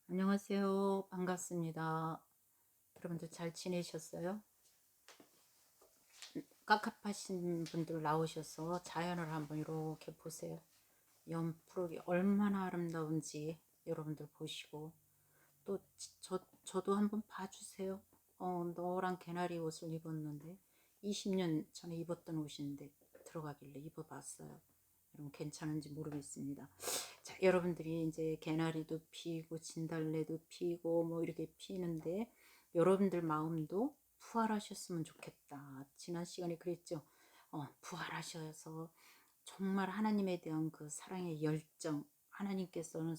안녕하세요. 반갑습니다. 여러분들 잘 지내셨어요? 깝깝하신 분들 나오셔서 자연을 한번 이렇게 보세요. 연푸르기 얼마나 아름다운지 여러분들 보시고 또 저도 한번 봐주세요. 노란 개나리 옷을 입었는데 20년 전에 입었던 옷인데 들어가길래 입어봤어요. 여러분 괜찮은지 모르겠습니다. 자, 여러분들이 이제 개나리도 피고 진달래도 피고 뭐 이렇게 피는데 여러분들 마음도 부활하셨으면 좋겠다. 지난 시간에 그랬죠. 부활하셔서 정말 하나님에 대한 그 사랑의 열정, 하나님께서는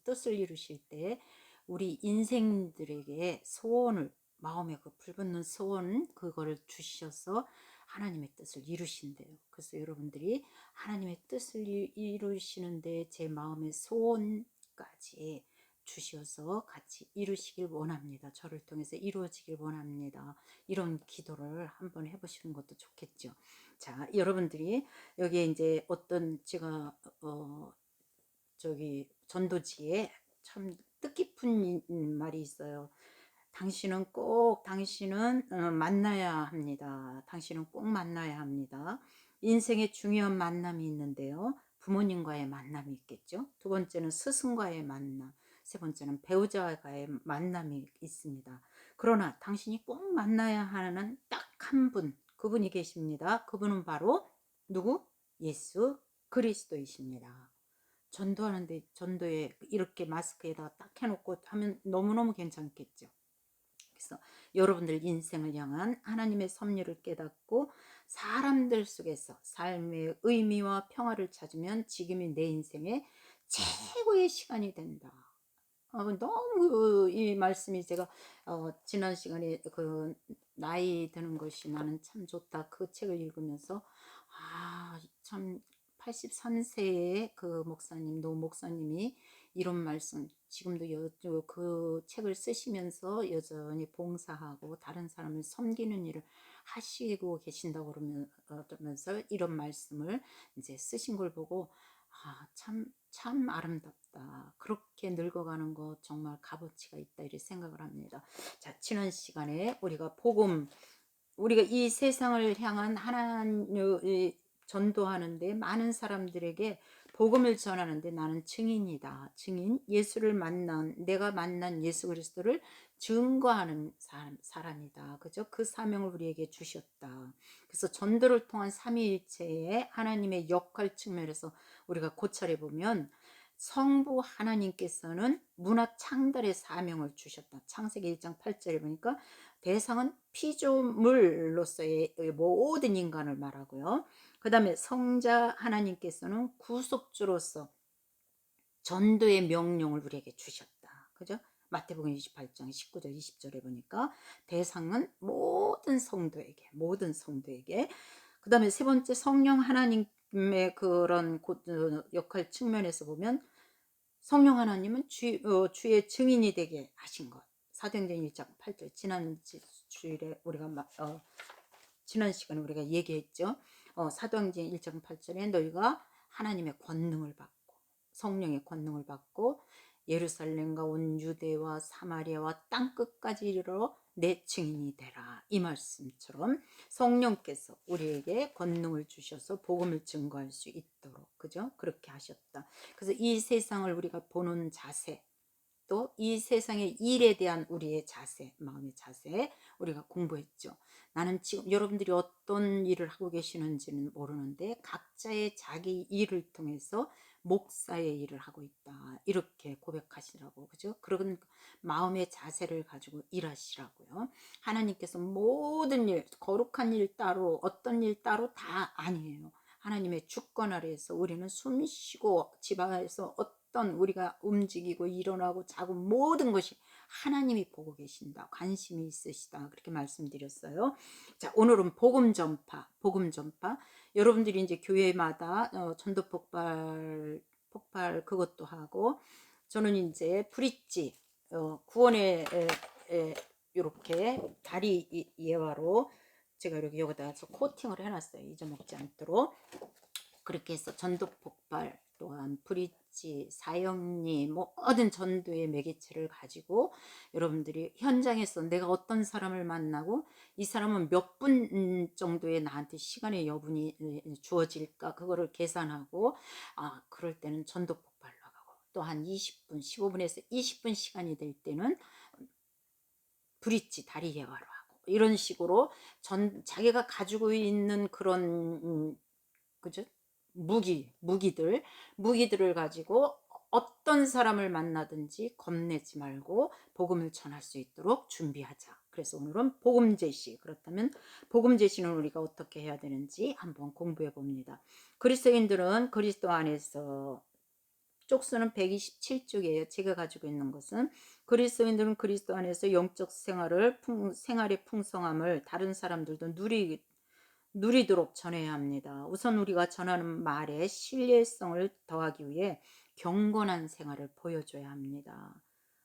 뜻을 이루실 때 우리 인생들에게 소원을, 마음에 그 불붙는 소원 그거를 주셔서 하나님의 뜻을 이루신대요. 그래서 여러분들이 하나님의 뜻을 이루시는데 제 마음의 소원까지 주셔서 같이 이루시길 원합니다. 저를 통해서 이루어지길 원합니다. 이런 기도를 한번 해보시는 것도 좋겠죠. 자, 여러분들이 여기에 이제 어떤 제가 저기 전도지에 참 뜻깊은 말이 있어요. 당신은 만나야 합니다. 당신은 꼭 만나야 합니다. 인생에 중요한 만남이 있는데요. 부모님과의 만남이 있겠죠. 두 번째는 스승과의 만남, 세 번째는 배우자와의 만남이 있습니다. 그러나 당신이 꼭 만나야 하는 딱 한 분, 그분이 계십니다. 그분은 바로 누구? 예수 그리스도이십니다. 전도하는데 전도에 이렇게 마스크에다 딱 해놓고 하면 너무너무 괜찮겠죠. 그래서 여러분들 인생을 향한 하나님의 섭리를 깨닫고 사람들 속에서 삶의 의미와 평화를 찾으면 지금이 내 인생의 최고의 시간이 된다. 너무 이 말씀이 제가 지난 시간에 그 나이 드는 것이 나는 참 좋다 그 책을 읽으면서 참 83세의 그 목사님 노 목사님이 이런 말씀 지금도 그 책을 쓰시면서 여전히 봉사하고 다른 사람을 섬기는 일을 하시고 계신다고 그러면서 이런 말씀을 이제 쓰신 걸 보고 참 아름답다. 그렇게 늙어가는 거 정말 값어치가 있다 이렇게 생각을 합니다. 자, 지난 시간에 우리가 이 세상을 향한 하나님의 전도하는데 많은 사람들에게 복음을 전하는데 나는 증인이다. 증인, 내가 만난 예수 그리스도를 증거하는 사람이다. 그죠? 그 사명을 우리에게 주셨다. 그래서 전도를 통한 삼위일체의 하나님의 역할 측면에서 우리가 고찰해 보면 성부 하나님께서는 문화 창달의 사명을 주셨다. 창세기 1장 8절에 보니까 대상은 피조물로서의 모든 인간을 말하고요. 그 다음에 성자 하나님께서는 구속주로서 전도의 명령을 우리에게 주셨다. 그죠? 마태복음 28장 19절 20절에 보니까 대상은 모든 성도에게 그 다음에 세 번째 성령 하나님의 그런 역할 측면에서 보면 성령 하나님은 주의 증인이 되게 하신 것. 사도행전 1장 8절 지난 주일에 지난 시간에 우리가 얘기했죠. 사도행전 1장 8절에 너희가 하나님의 권능을 받고 성령의 권능을 받고 예루살렘과 온 유대와 사마리아와 땅끝까지 이르러 내 증인이 되라. 이 말씀처럼 성령께서 우리에게 권능을 주셔서 복음을 증거할 수 있도록 그죠? 그렇게 하셨다. 그래서 이 세상을 우리가 보는 자세 또 이 세상의 일에 대한 우리의 자세, 마음의 자세 우리가 공부했죠. 나는 지금 여러분들이 어떤 일을 하고 계시는지는 모르는데 각자의 자기 일을 통해서 목사의 일을 하고 있다. 이렇게 고백하시라고 그죠? 그런 마음의 자세를 가지고 일하시라고요. 하나님께서 모든 일, 거룩한 일 따로 어떤 일 따로 다 아니에요. 하나님의 주권 아래에서 우리는 숨 쉬고 집안에서 어떤 우리가 움직이고 일어나고 자고 모든 것이 하나님이 보고 계신다. 관심이 있으시다. 그렇게 말씀드렸어요. 자, 오늘은 복음 전파. 여러분들이 이제 교회마다 전도 폭발 그것도 하고 저는 이제 브릿지 구원의 이렇게 다리 예화로 제가 이렇게 여기다 코팅을 해놨어요. 잊어먹지 않도록. 그렇게 해서 전도 폭발 또한 브릿지, 사형리, 모든 전도의 매개체를 가지고 여러분들이 현장에서 내가 어떤 사람을 만나고 이 사람은 몇 분 정도의 나한테 시간의 여분이 주어질까 그거를 계산하고 그럴 때는 전도 폭발로 가고 또 한 20분, 15분에서 20분 시간이 될 때는 브릿지 다리 예화로 하고 이런 식으로 자기가 가지고 있는 그런 그죠? 무기들을 가지고 어떤 사람을 만나든지 겁내지 말고 복음을 전할 수 있도록 준비하자. 그래서 오늘은 복음 제시. 그렇다면 복음 제시는 우리가 어떻게 해야 되는지 한번 공부해 봅니다. 그리스도인들은 그리스도 안에서 쪽수는 127쪽이에요. 제가 가지고 있는 것은 그리스도인들은 그리스도 안에서 영적 생활의 풍성함을 다른 사람들도 누리도록 전해야 합니다. 우선 우리가 전하는 말에 신뢰성을 더하기 위해 경건한 생활을 보여줘야 합니다.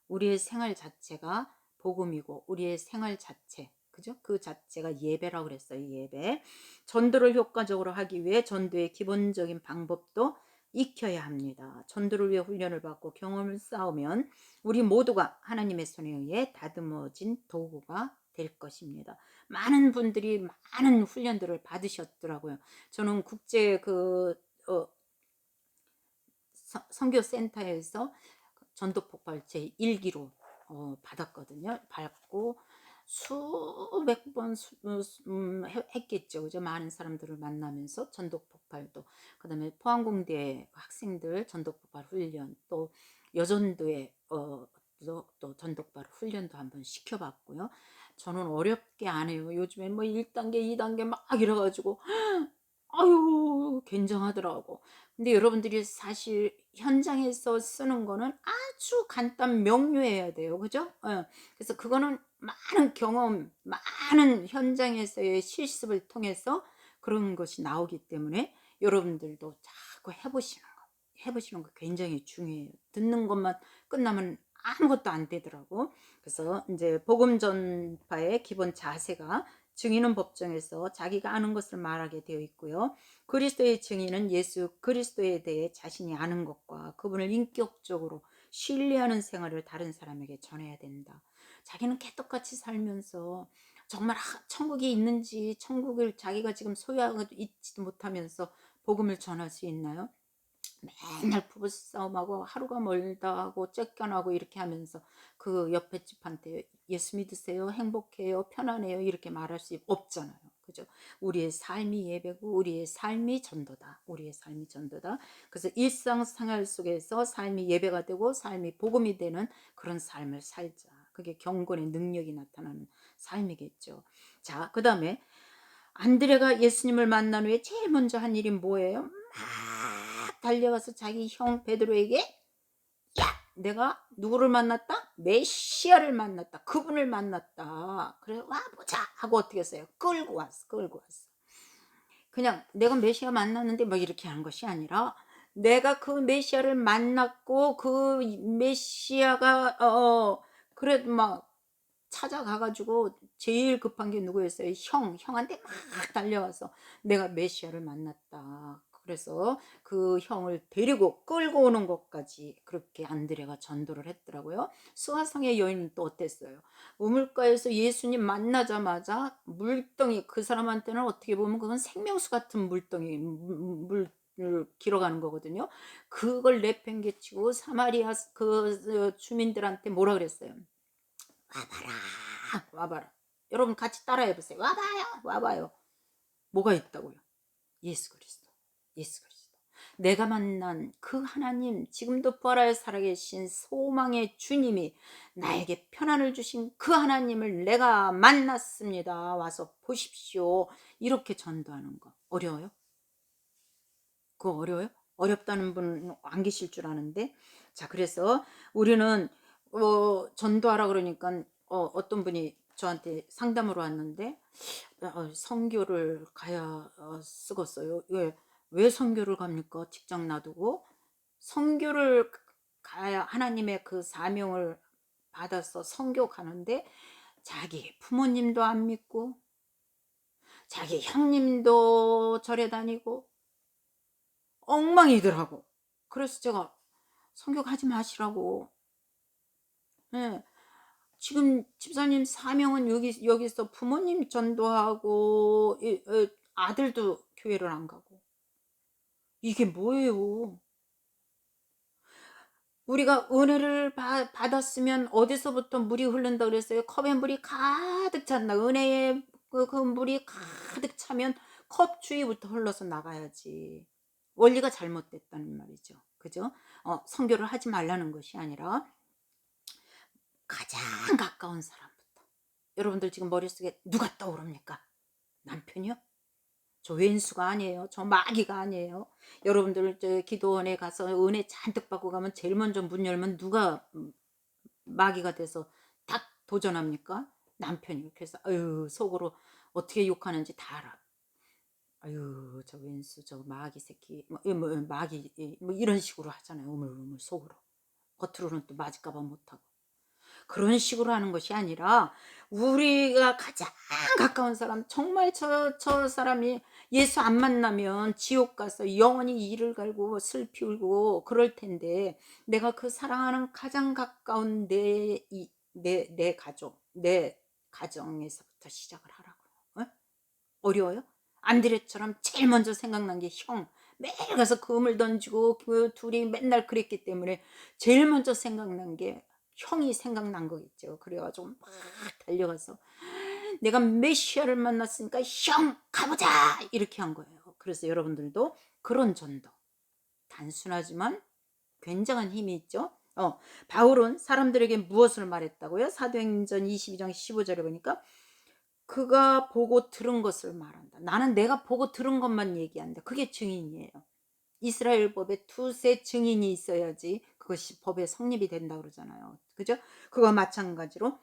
우리의 생활 자체가 복음이고 우리의 생활 자체 그죠? 그 자체가 예배라고 그랬어요. 예배. 전도를 효과적으로 하기 위해 전도의 기본적인 방법도 익혀야 합니다. 전도를 위해 훈련을 받고 경험을 쌓으면 우리 모두가 하나님의 손에 의해 다듬어진 도구가 될 것입니다. 많은 분들이 많은 훈련들을 받으셨더라고요. 저는 국제 선교센터에서 전도 폭발 제 1기로 받았거든요. 받고 수백 번 했겠죠. 그죠? 많은 사람들을 만나면서 전도 폭발도 그다음에 포항공대 학생들 전도 폭발 훈련 또 여전도에 또 전도 폭발 훈련도 한번 시켜봤고요. 저는 어렵게 안 해요. 요즘에 뭐 1단계, 2단계 막 이래가지고 아유 굉장하더라고. 근데 여러분들이 사실 현장에서 쓰는 거는 아주 간단 명료해야 돼요. 그죠? 그래서 그거는 많은 경험, 많은 현장에서의 실습을 통해서 그런 것이 나오기 때문에 여러분들도 자꾸 해보시는 거 굉장히 중요해요. 듣는 것만 끝나면 아무것도 안 되더라고. 그래서 이제 복음 전파의 기본 자세가 증인은 법정에서 자기가 아는 것을 말하게 되어 있고요. 그리스도의 증인은 예수 그리스도에 대해 자신이 아는 것과 그분을 인격적으로 신뢰하는 생활을 다른 사람에게 전해야 된다. 자기는 개떡같이 살면서 정말 천국이 있는지 천국을 자기가 지금 소유하고 있지도 못하면서 복음을 전할 수 있나요? 맨날 부부싸움하고 하루가 멀다 하고 쫓겨나고 이렇게 하면서 그 옆에 집한테 예수 믿으세요, 행복해요, 편안해요 이렇게 말할 수 없잖아요. 그죠? 우리의 삶이 예배고 우리의 삶이 전도다. 우리의 삶이 전도다. 그래서 일상생활 속에서 삶이 예배가 되고 삶이 복음이 되는 그런 삶을 살자. 그게 경건의 능력이 나타나는 삶이겠죠. 자, 그 다음에 안드레가 예수님을 만난 후에 제일 먼저 한 일이 뭐예요? 막 달려가서 자기 형 베드로에게 야, 내가 누구를 만났다? 메시아를 만났다. 그분을 만났다. 그래 와 보자 하고 어떻게 했어요? 끌고 왔어. 그냥 내가 메시아 만났는데 뭐 이렇게 하는 것이 아니라 내가 그 메시아를 만났고 그 메시아가 그래도 막 찾아가가지고 제일 급한 게 누구였어요? 형한테 막 달려와서 내가 메시아를 만났다. 그래서 그 형을 데리고 끌고 오는 것까지 그렇게 안드레가 전도를 했더라고요. 수화성의 여인은 또 어땠어요? 우물가에서 예수님 만나자마자 물덩이 그 사람한테는 어떻게 보면 그건 생명수 같은 물덩이 물 길어가는 거거든요. 그걸 내팽개치고 사마리아 그 주민들한테 뭐라 그랬어요? 와봐라. 여러분 같이 따라해 보세요. 와봐요. 뭐가 있다고요? 예수 그리스도. 예수 그리스도. 내가 만난 그 하나님, 지금도 부활하여 살아계신 소망의 주님이 나에게 편안을 주신 그 하나님을 내가 만났습니다. 와서 보십시오. 이렇게 전도하는 거 어려워요? 그거 어려워요? 어렵다는 분 안 계실 줄 아는데. 자, 그래서 우리는 전도하라 그러니까 어떤 분이 저한테 상담으로 왔는데 선교를 가야 쓰겠어요. 왜 선교를 갑니까? 직장 놔두고 선교를 가야 하나님의 그 사명을 받아서 선교 가는데 자기 부모님도 안 믿고 자기 형님도 절에 다니고 엉망이더라고. 그래서 제가 성교하지 마시라고. 예. 지금 집사님 사명은 여기서 부모님 전도하고 아들도 교회를 안 가고 이게 뭐예요? 우리가 은혜를 받았으면 어디서부터 물이 흐른다 그랬어요? 컵에 물이 가득 찼나? 은혜의 그 물이 가득 차면 컵 주위부터 흘러서 나가야지. 원리가 잘못됐다는 말이죠. 그죠? 선교를 하지 말라는 것이 아니라 가장 가까운 사람부터. 여러분들 지금 머릿속에 누가 떠오릅니까? 남편이요? 저 왼수가 아니에요. 저 마귀가 아니에요. 여러분들 저 기도원에 가서 은혜 잔뜩 받고 가면 제일 먼저 문 열면 누가 마귀가 돼서 딱 도전합니까? 남편이. 그래서 아유 속으로 어떻게 욕하는지 다 알아. 아유 저 왼수 저 마귀 새끼 뭐 마귀 뭐 이런 식으로 하잖아요. 우물우물 속으로. 겉으로는 또 맞을까봐 못하고. 그런 식으로 하는 것이 아니라 우리가 가장 가까운 사람, 정말 저 사람이 예수 안 만나면 지옥 가서 영원히 이를 갈고 슬피 울고 그럴 텐데 내가 그 사랑하는 가장 가까운 내 가족, 내 가정에서부터 시작을 하라고요. 어려워요? 안드레처럼 제일 먼저 생각난 게 형. 매일 가서 금을 던지고 그 둘이 맨날 그랬기 때문에 제일 먼저 생각난 게 형이 생각난 거겠죠. 그래가지고 막 달려가서 내가 메시아를 만났으니까 형 가보자 이렇게 한 거예요. 그래서 여러분들도 그런 전도 단순하지만 굉장한 힘이 있죠. 바울은 사람들에게 무엇을 말했다고요? 사도행전 22장 15절에 보니까 그가 보고 들은 것을 말한다. 나는 내가 보고 들은 것만 얘기한다. 그게 증인이에요. 이스라엘 법에 두세 증인이 있어야지 그것이 법의 성립이 된다 그러잖아요. 그죠? 그거 마찬가지로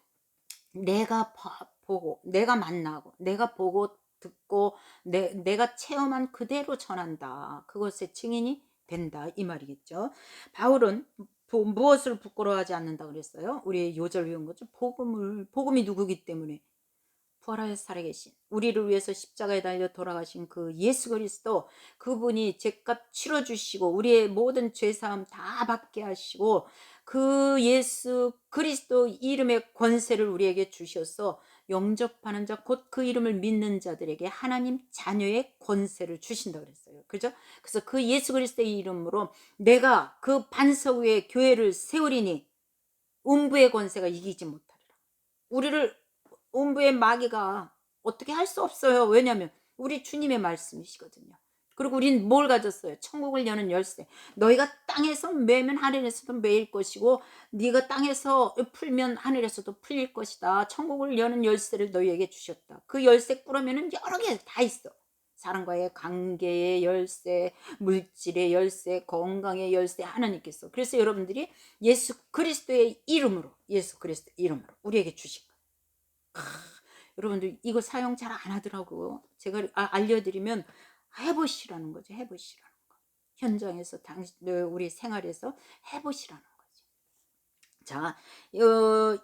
내가 보고 내가 만나고 내가 보고 듣고 내가 체험한 그대로 전한다. 그것의 증인이 된다 이 말이겠죠. 바울은 무엇을 부끄러워하지 않는다 그랬어요? 우리 요절 외운 거죠. 복음이 누구기 때문에 부활하여 살아계신 우리를 위해서 십자가에 달려 돌아가신 그 예수 그리스도 그분이 죄값 치러주시고 우리의 모든 죄사함 다 받게 하시고 그 예수 그리스도 이름의 권세를 우리에게 주셔서 영접하는 자 곧 그 이름을 믿는 자들에게 하나님 자녀의 권세를 주신다 그랬어요. 그죠? 그래서 그 예수 그리스도의 이름으로 내가 그 반석 위에 교회를 세우리니 음부의 권세가 이기지 못하리라. 우리를 음부의 마귀가 어떻게 할 수 없어요. 왜냐하면 우리 주님의 말씀이시거든요. 그리고 우린 뭘 가졌어요? 천국을 여는 열쇠. 너희가 땅에서 매면 하늘에서도 매일 것이고 네가 땅에서 풀면 하늘에서도 풀릴 것이다. 천국을 여는 열쇠를 너희에게 주셨다. 그 열쇠 꾸러면은 여러 개 다 있어. 사람과의 관계의 열쇠, 물질의 열쇠, 건강의 열쇠 하나님께서. 그래서 여러분들이 예수 그리스도의 이름으로 우리에게 주신 거예요. 여러분들 이거 사용 잘 안 하더라고요. 제가 알려드리면 해보시라는 거죠. 해보시라는 거. 현장에서 우리 생활에서 해보시라는 거죠. 자,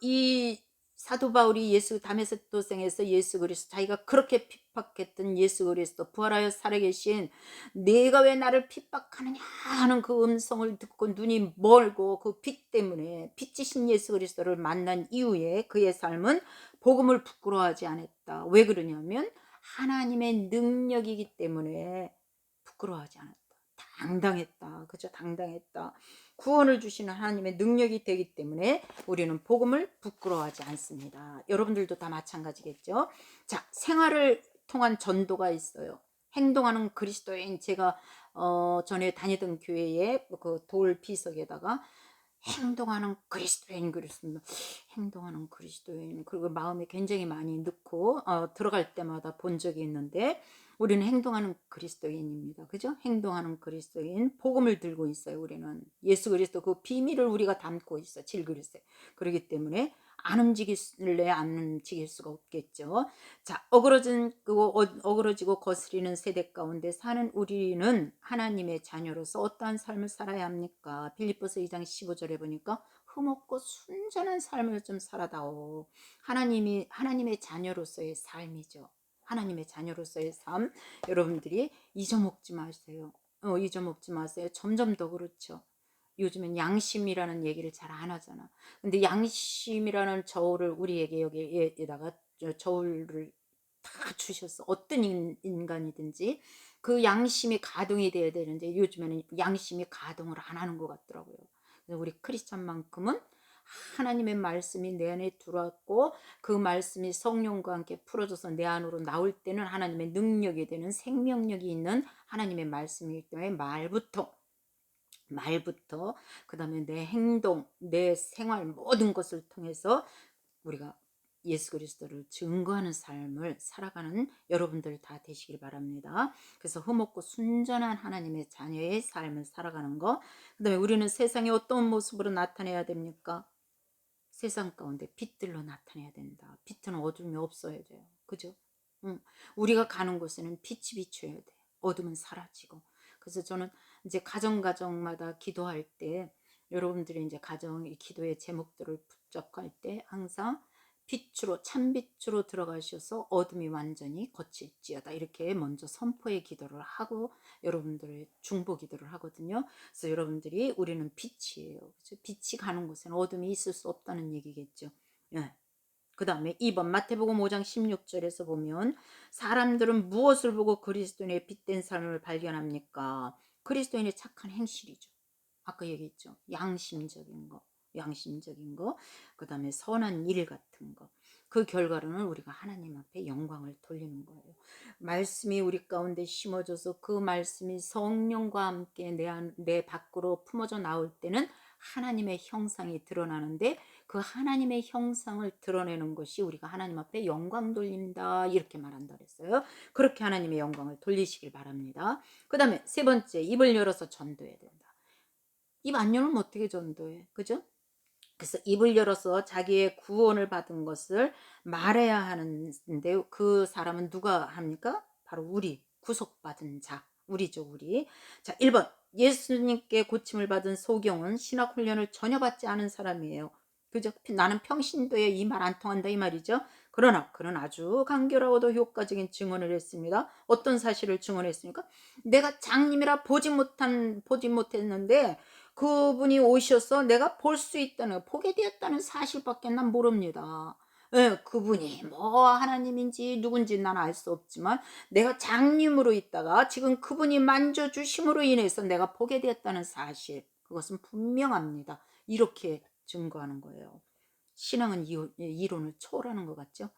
이 사도 바울이 다메섹도성에서 예수 그리스도 자기가 그렇게 핍박했던 예수 그리스도 부활하여 살아계신 내가 왜 나를 핍박하느냐 하는 그 음성을 듣고 눈이 멀고 그 빛 때문에 빛이신 예수 그리스도를 만난 이후에 그의 삶은 복음을 부끄러워하지 않았다. 왜 그러냐면 하나님의 능력이기 때문에 부끄러워하지 않았다. 당당했다. 그죠? 당당했다. 구원을 주시는 하나님의 능력이 되기 때문에 우리는 복음을 부끄러워하지 않습니다. 여러분들도 다 마찬가지겠죠. 자, 생활을 통한 전도가 있어요. 행동하는 그리스도인. 제가 전에 다니던 교회에 그 돌 비석에다가 행동하는 그리스도인 그랬습니다. 행동하는 그리스도인. 그리고 마음에 굉장히 많이 넣고 들어갈 때마다 본 적이 있는데 우리는 행동하는 그리스도인입니다. 그죠? 행동하는 그리스도인. 복음을 들고 있어요. 우리는 예수 그리스도 그 비밀을 우리가 담고 있어. 질그리스도에. 그렇기 때문에 안 움직일래 안 움직일 수가 없겠죠. 자, 어그러지고 거스리는 세대 가운데 사는 우리는 하나님의 자녀로서 어떠한 삶을 살아야 합니까? 빌립보서 2장 15절에 보니까 흠없고 순전한 삶을 좀 살아다오. 하나님의 자녀로서의 삶이죠. 하나님의 자녀로서의 삶. 여러분들이 잊어먹지 마세요. 잊어먹지 마세요. 점점 더 그렇죠. 요즘엔 양심이라는 얘기를 잘 안 하잖아. 근데 양심이라는 저울을 우리에게 여기에다가 저울을 다 주셨어. 어떤 인간이든지 그 양심이 가동이 돼야 되는데 요즘에는 양심이 가동을 안 하는 것 같더라고요. 그래서 우리 크리스찬만큼은 하나님의 말씀이 내 안에 들어왔고 그 말씀이 성령과 함께 풀어져서 내 안으로 나올 때는 하나님의 능력이 되는 생명력이 있는 하나님의 말씀이기 때문에 말부터 그 다음에 내 행동, 내 생활 모든 것을 통해서 우리가 예수 그리스도를 증거하는 삶을 살아가는 여러분들 다 되시길 바랍니다. 그래서 흠없고 순전한 하나님의 자녀의 삶을 살아가는 거. 그 다음에 우리는 세상에 어떤 모습으로 나타내야 됩니까? 세상 가운데 빛들로 나타내야 된다. 빛은 어둠이 없어야 돼요. 그죠? 응. 우리가 가는 곳에는 빛이 비춰야 돼. 어둠은 사라지고. 그래서 저는 이제 가정마다 기도할 때 여러분들이 이제 가정의 기도의 제목들을 붙잡할 때 항상 빛으로 참빛으로 들어가셔서 어둠이 완전히 거칠지어다 이렇게 먼저 선포의 기도를 하고 여러분들의 중보 기도를 하거든요. 그래서 여러분들이 우리는 빛이에요. 그렇죠? 빛이 가는 곳에는 어둠이 있을 수 없다는 얘기겠죠. 예. 그 다음에 2번 마태복음 5장 16절에서 보면 사람들은 무엇을 보고 그리스도인의 빛된 삶을 발견합니까? 그리스도인의 착한 행실이죠. 아까 얘기했죠. 양심적인 거, 그 다음에 선한 일 같은 거. 그 결과로는 우리가 하나님 앞에 영광을 돌리는 거예요. 말씀이 우리 가운데 심어져서 그 말씀이 성령과 함께 내 밖으로 품어져 나올 때는 하나님의 형상이 드러나는데 그 하나님의 형상을 드러내는 것이 우리가 하나님 앞에 영광 돌린다 이렇게 말한다 그랬어요. 그렇게 하나님의 영광을 돌리시길 바랍니다. 그 다음에 세 번째, 입을 열어서 전도해야 된다. 입 안 열면 어떻게 전도해? 그죠? 그래서 입을 열어서 자기의 구원을 받은 것을 말해야 하는데 그 사람은 누가 합니까? 바로 우리 구속받은 자 우리죠 우리. 자 1번 예수님께 고침을 받은 소경은 신학 훈련을 전혀 받지 않은 사람이에요. 그죠? 나는 평신도에 이 말 안 통한다 이 말이죠. 그러나 그는 아주 간결하고도 효과적인 증언을 했습니다. 어떤 사실을 증언했습니까? 내가 장님이라 보지 못했는데 그분이 오셔서 내가 볼 수 있다는 보게 되었다는 사실밖에 난 모릅니다. 예, 그분이 뭐 하나님인지 누군지 난 알 수 없지만 내가 장님으로 있다가 지금 그분이 만져주심으로 인해서 내가 보게 되었다는 사실 그것은 분명합니다. 이렇게 증거하는 거예요. 신앙은 이론을 초월하는 것 같죠?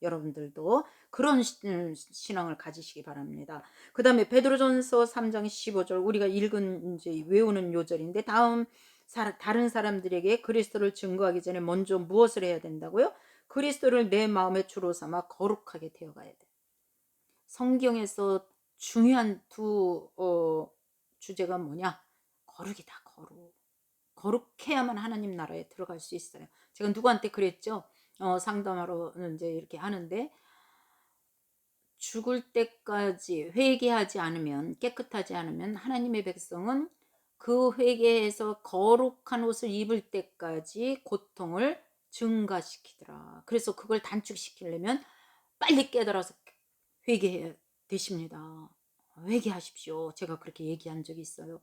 여러분들도 그런 신앙을 가지시기 바랍니다. 그 다음에 베드로전서 3장 15절 우리가 읽은 이제 외우는 요절인데 다른 사람들에게 그리스도를 증거하기 전에 먼저 무엇을 해야 된다고요? 그리스도를 내 마음의 주로 삼아 거룩하게 되어가야 돼. 성경에서 중요한 두 주제가 뭐냐? 거룩이다 거룩. 거룩해야만 하나님 나라에 들어갈 수 있어요. 제가 누구한테 그랬죠? 상담하러 이제 이렇게 하는데 죽을 때까지 회개하지 않으면 깨끗하지 않으면 하나님의 백성은 그 회개에서 거룩한 옷을 입을 때까지 고통을 증가시키더라. 그래서 그걸 단축시키려면 빨리 깨달아서 회개해야 되십니다. 회개하십시오. 제가 그렇게 얘기한 적이 있어요.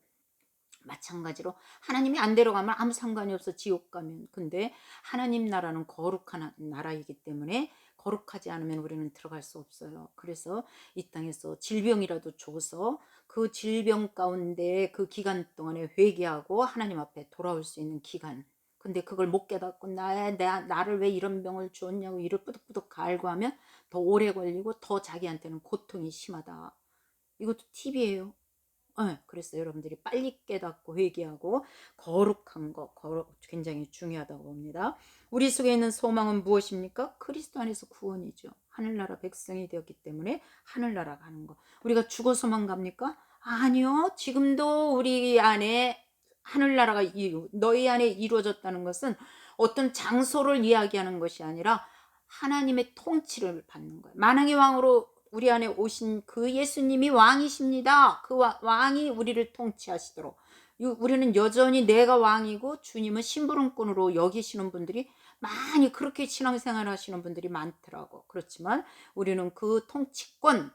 마찬가지로 하나님이 안 데려가면 아무 상관이 없어 지옥 가면. 근데 하나님 나라는 거룩한 나라이기 때문에 거룩하지 않으면 우리는 들어갈 수 없어요. 그래서 이 땅에서 질병이라도 줘서 그 질병 가운데 그 기간 동안에 회개하고 하나님 앞에 돌아올 수 있는 기간. 근데 그걸 못 깨닫고 나를 왜 이런 병을 주었냐고 이를 뿌득뿌득 갈고 하면 더 오래 걸리고 더 자기한테는 고통이 심하다. 이것도 팁이에요. 그래서 여러분들이 빨리 깨닫고 회개하고 거룩한 거 굉장히 중요하다고 봅니다. 우리 속에 있는 소망은 무엇입니까? 그리스도 안에서 구원이죠. 하늘나라 백성이 되었기 때문에 하늘나라 가는 거. 우리가 죽어서만 갑니까? 아니요. 지금도 우리 안에 하늘나라가 너희 안에 이루어졌다는 것은 어떤 장소를 이야기하는 것이 아니라 하나님의 통치를 받는 거예요. 만왕의 왕으로 우리 안에 오신 그 예수님이 왕이십니다. 그 왕이 우리를 통치하시도록. 우리는 여전히 내가 왕이고 주님은 심부름꾼으로 여기시는 분들이 많이 그렇게 신앙생활 하시는 분들이 많더라고. 그렇지만 우리는 그 통치권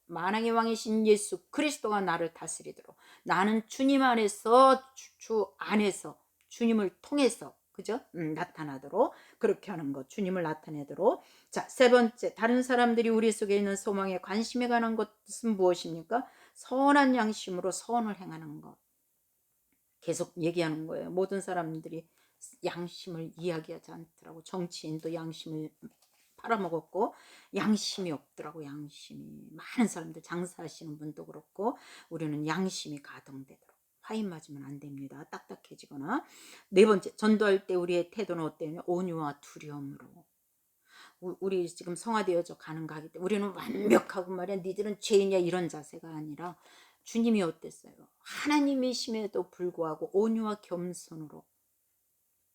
만왕의 왕이신 예수 그리스도가 나를 다스리도록, 나는 주님 안에서 주 안에서 주님을 통해서 그죠? 나타나도록 그렇게 하는 것, 주님을 나타내도록. 자, 세 번째, 다른 사람들이 우리 속에 있는 소망에 관심에 관한 것은 무엇입니까? 선한 양심으로 선을 행하는 것. 계속 얘기하는 거예요. 모든 사람들이 양심을 이야기하지 않더라고. 정치인도 양심을 팔아먹었고 양심이 없더라고. 양심이 많은 사람들, 장사하시는 분도 그렇고 우리는 양심이 가동되도록 화인 맞으면 안 됩니다. 딱딱해지거나. 네 번째, 전도할 때 우리의 태도는 어때요? 온유와 두려움으로. 우리 지금 성화되어져 가는 가기 때문에 우리는 완벽하고 말이야 니들은 죄인이야 이런 자세가 아니라, 주님이 어땠어요? 하나님이심에도 불구하고 온유와 겸손으로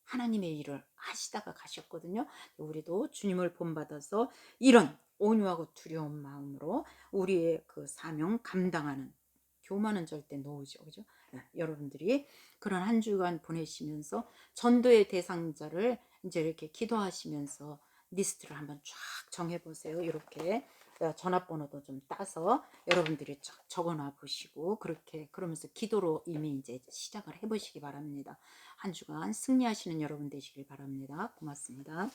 하나님의 일을 하시다가 가셨거든요. 우리도 주님을 본받아서 이런 온유하고 두려운 마음으로 우리의 그 사명 감당하는, 교만은 절대 놓으죠. 그죠? 여러분들이 그런 한 주간 보내시면서 전도의 대상자를 이제 이렇게 기도하시면서 리스트를 한번 쫙 정해보세요. 이렇게 전화번호도 좀 따서 여러분들이 쫙 적어놔 보시고, 그렇게 그러면서 기도로 이미 이제 시작을 해보시기 바랍니다. 한 주간 승리하시는 여러분 되시길 바랍니다. 고맙습니다.